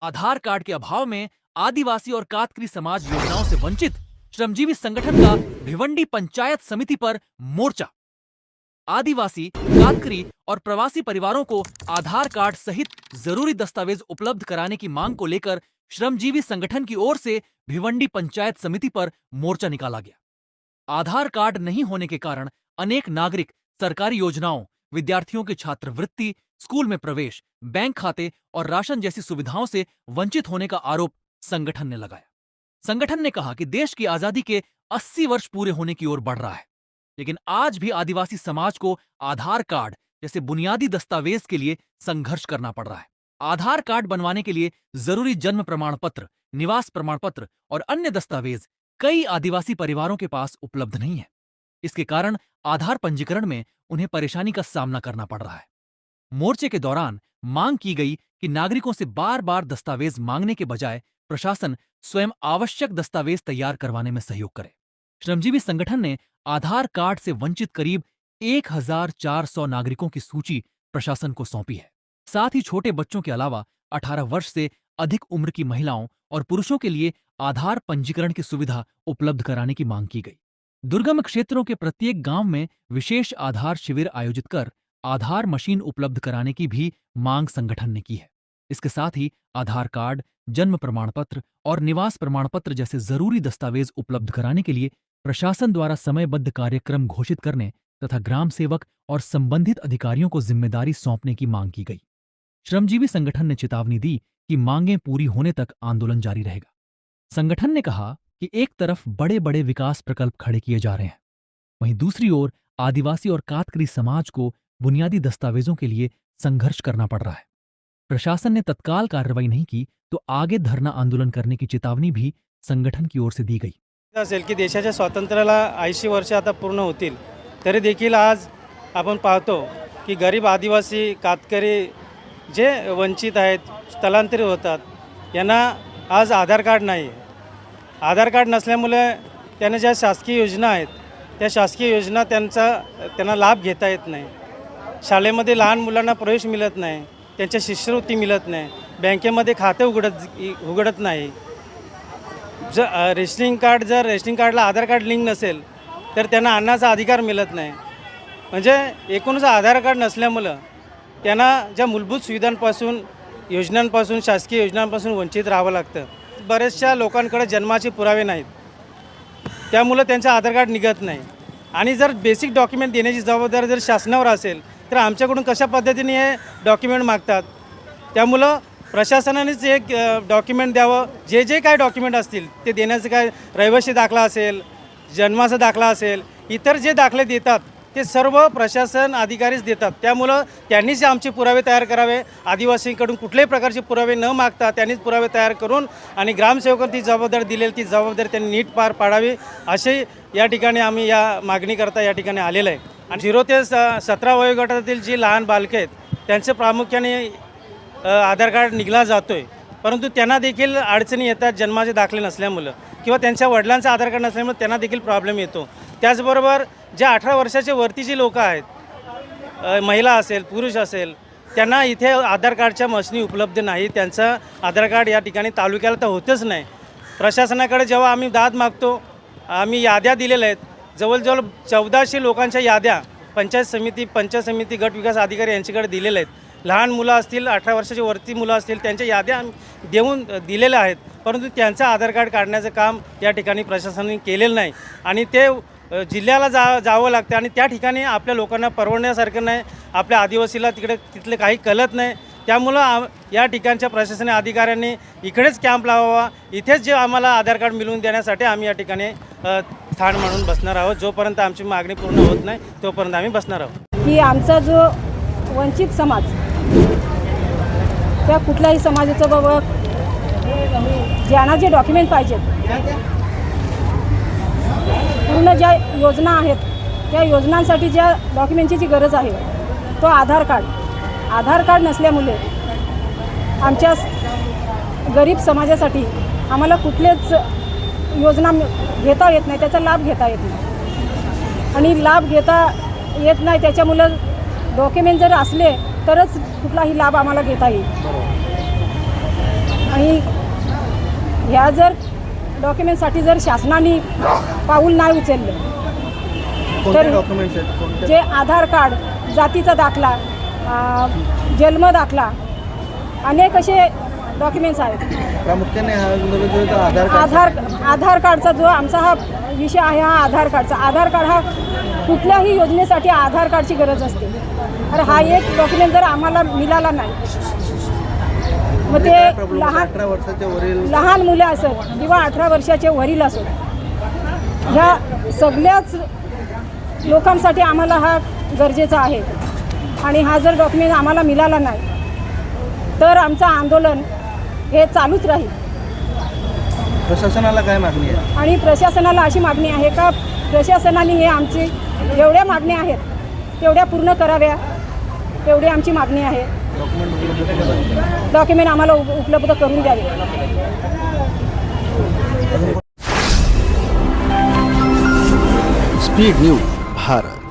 आधार card के अभाव में आदिवासी और कातकरी समाज योजनाओं से वंचित श्रमजीवी संगठन का भिवंडी पंचायत समिति पर मोर्चा। आदिवासी, कातकरी और प्रवासी परिवारों को आधार कार्ड सहित जरूरी दस्तावेज उपलब्ध कराने की मांग को लेकर श्रमजीवी संगठन की ओर से भिवंडी पंचायत समिति पर मोर्चा निकाला गया। आधार कार्ड नहीं होने के कारण अनेक नागरिक सरकारी योजनाओं, विद्यार्थियों की छात्रवृत्ति, स्कूल में प्रवेश, बैंक खाते और राशन जैसी सुविधाओं से वंचित होने का आरोप संगठन ने लगाया। संगठन ने कहा कि देश की आजादी के 80 वर्ष पूरे होने की ओर बढ़ रहा है, लेकिन आज भी आदिवासी समाज को आधार कार्ड जैसे बुनियादी दस्तावेज के लिए संघर्ष करना पड़ रहा है। आधार कार्ड बनवाने के लिए जरूरी जन्म प्रमाण पत्र, निवास प्रमाण पत्र और अन्य दस्तावेज कई आदिवासी परिवारों के पास उपलब्ध नहीं है। इसके कारण आधार पंजीकरण में उन्हें परेशानी का सामना करना पड़ रहा है। मोर्चे के दौरान मांग की गई कि नागरिकों से बार बार दस्तावेज मांगने के बजाय प्रशासन स्वयं आवश्यक दस्तावेज तैयार करवाने में सहयोग करे। श्रमजीवी संगठन ने आधार कार्ड से वंचित करीब 1400 नागरिकों की सूची प्रशासन को सौंपी है। साथ ही छोटे बच्चों के अलावा 18 वर्ष से अधिक उम्र की महिलाओं और पुरुषों के लिए आधार पंजीकरण की सुविधा उपलब्ध कराने की मांग की गई। दुर्गम क्षेत्रों के प्रत्येक गांव में विशेष आधार शिविर आयोजित कर आधार मशीन उपलब्ध कराने की भी मांग संगठन ने की है। इसके साथ ही आधार कार्ड, जन्म प्रमाण पत्र और निवास प्रमाण पत्र जैसे जरूरी दस्तावेज उपलब्ध कराने के लिए प्रशासन द्वारा समयबद्ध कार्यक्रम घोषित करने तथा ग्राम सेवक और संबंधित अधिकारियों को जिम्मेदारी सौंपने की मांग की गई। श्रमजीवी संगठन ने चेतावनी दी कि मांगें पूरी होने तक आंदोलन जारी रहेगा। संगठन ने कहा कि एक तरफ बड़े बड़े विकास प्रकल्प खड़े किए जा रहे हैं, वहीं दूसरी ओर आदिवासी और कातकरी समाज को बुनियादी दस्तावेजों के लिए संघर्ष करना पड़ रहा है। प्रशासन ने तत्काल कार्रवाई नहीं की तो आगे धरना आंदोलन करने की चेतावनी भी संगठन की ओर से दी गई। असेल की देशाच्या स्वातंत्र्याला 80 वर्ष आता पूर्ण होतील, तरी देखील आज आपण पाहतो की गरीब आदिवासी, कातकरी जे वंचित आहेत, स्थलांतरित होतात, यांना आज आधार कार्ड नाही। आधार कार्ड नसल्यामुळे त्यांना ज्या शासकीय योजना आहेत त्या शासकीय योजना त्यांना लाभ घेता येत नाही। शाळेमध्ये लहान मुलांना प्रवेश मिळत नाही, त्यांच्या शिष्यवृत्ती मिळत नाही, बँकेमध्ये खाते उघडत नाही। जर रेशनिंग कार्डला आधार कार्ड लिंक नसेल तर त्यांना अन्नाचा अधिकार मिळत नाही। म्हणजे एकूणच आधार कार्ड नसल्यामुळे त्यांना ज्या मूलभूत सुविधांपासून, योजनांपासून, शासकीय योजनांपासून वंचित राहावं लागतं। बरेचशा लोकांकडे जन्माचे पुरावे नाहीत, त्यामुळे त्यांचं आधार कार्ड निघत नाही। आणि जर बेसिक डॉक्युमेंट देण्याची जबाबदारी जर शासनावर असेल तर आमच्याकडून कशा पद्धतीने हे डॉक्युमेंट मागतात। त्यामुळे प्रशासनानेच एक डॉक्युमेंट द्यावं, जे काय डॉक्युमेंट असतील ते देण्याचं, काय रहिवासी दाखला असेल, जन्माचा दाखला असेल, इतर जे दाखले देतात ते सर्व प्रशासन अधिकारीच देतात। त्यामुळे त्यांनीच आमचे पुरावे तयार करावे। आदिवासींकडून कुठल्याही प्रकारचे पुरावे न मागता त्यांनीच पुरावे तयार करून आणि ग्रामसेवकांनी ती जबाबदारी दिलेली ती जबाबदारी त्यांनी नीट पार पाडावी, असे या ठिकाणी आम्ही या मागणीकरता या ठिकाणी आलेलो आहे। आणि 0 ते 17 वयोगटातील जी लहान बालके आहेत त्यांचे प्रामुख्याने आधार कार्ड निघला जातोय, परंतु त्यांना देखील अडचणी येतात जन्माचे दाखले नसल्यामुळे किंवा त्यांच्या वडिलांचा आधार कार्ड नसल्यामुळे त्यांना देखील प्रॉब्लेम येतो। त्याचबरोबर ज्या 18 वर्षाच्या वरतीची लोक आहेत, महिला असेल, पुरुष असेल, त्यांना इथे आधार कार्डच्या मशीनी उपलब्ध नाही। त्यांचं आधार कार्ड या ठिकाणी तालुक्याला तर होतच नाही। प्रशासनाकडे जेव्हा आम्ही दाद मागतो, आम्ही याद्या दिलेल्या आहेत, जवळजवळ 1400 लोकांच्या याद्या पंचायत समिती, गट विकास अधिकारी यांच्याकडे दिलेल्या आहेत। लहान मुलं असतील, 18 वर्षाच्या वरती मुलं असतील, त्यांच्या याद्या देऊन दिलेल्या आहेत, परंतु त्यांचं आधार कार्ड काढण्याचं काम या ठिकाणी प्रशासनाने केलेलं नाही। आणि ते जिल्ह्याला जावं लागतं आणि त्या ठिकाणी आपल्या लोकांना परवडण्यासारखं नाही, आपल्या आदिवासीला तिथले काही कळत नाही। त्यामुळं या ठिकाणच्या प्रशासकीय अधिकाऱ्यांनी इकडेच कॅम्प लावावा, इथेच जे आम्हाला आधार कार्ड मिळवून देण्यासाठी आम्ही या ठिकाणी ठाण मांडून बसणार आहोत। जोपर्यंत आमची मागणी पूर्ण होत नाही तोपर्यंत आम्ही बसणार आहोत। की आमचा जो वंचित समाज, त्या कुठल्याही समाजाचं बाबा ज्यांना जे डॉक्युमेंट पाहिजेत, पूर्ण ज्या योजना आहेत त्या योजनांसाठी ज्या डॉक्युमेंटची जी गरज आहे तो आधार कार्ड नसल्यामुळे आमच्या गरीब समाजासाठी आम्हाला कुठलेच योजना घेता येत नाही, त्याचा लाभ घेता येत नाही। आणि लाभ घेता येत नाही त्याच्यामुळे डॉक्युमेंट जर असले तरच कुठलाही लाभ आम्हाला घेता येईल। आणि ह्या जर डॉक्युमेंटसाठी जर शासनाने पाऊल नाही उचललं कोणते डॉक्युमेंट्स आहेत कोणते? जे आधार कार्ड, जातीचा दाखला, जन्म दाखला, अनेक असे डॉक्युमेंट्स आहेत. प्रामुख्याने हा जो आधार कार्ड आधार कार्डचा जो आमचा हा विषय आहे, हा आधार कार्डचा. आधार कार्ड हा कुठल्याही योजनेसाठी आधार कार्डची गरज असते. तर हा एक डॉक्युमेंट जर आम्हाला मिळाला नाही, मग ते काय प्रॉब्लेम लहान 18 वर्षाच्या वरील लहान मुलं असत किंवा 18 वर्षाचे वरील असत, ह्या सगळ्याच लोकांसाठी आम्हाला हा गरजेचा आहे. आणि हा जर डॉक्युमेंट आम्हाला मिळाला नाही तर आमचं आंदोलन हे चालूच राहील. प्रशासनाला काय मागणी आहे? आणि प्रशासनाला अशी मागणी आहे का प्रशासनाने हे आमची जेवढ्या मागण्या आहेत तेवढ्या पूर्ण कराव्या, तेवढी आमची मागणी आहे. डॉक्युमेंट आम्हाला उपलब्ध करून द्यावे. Speed news Bharat.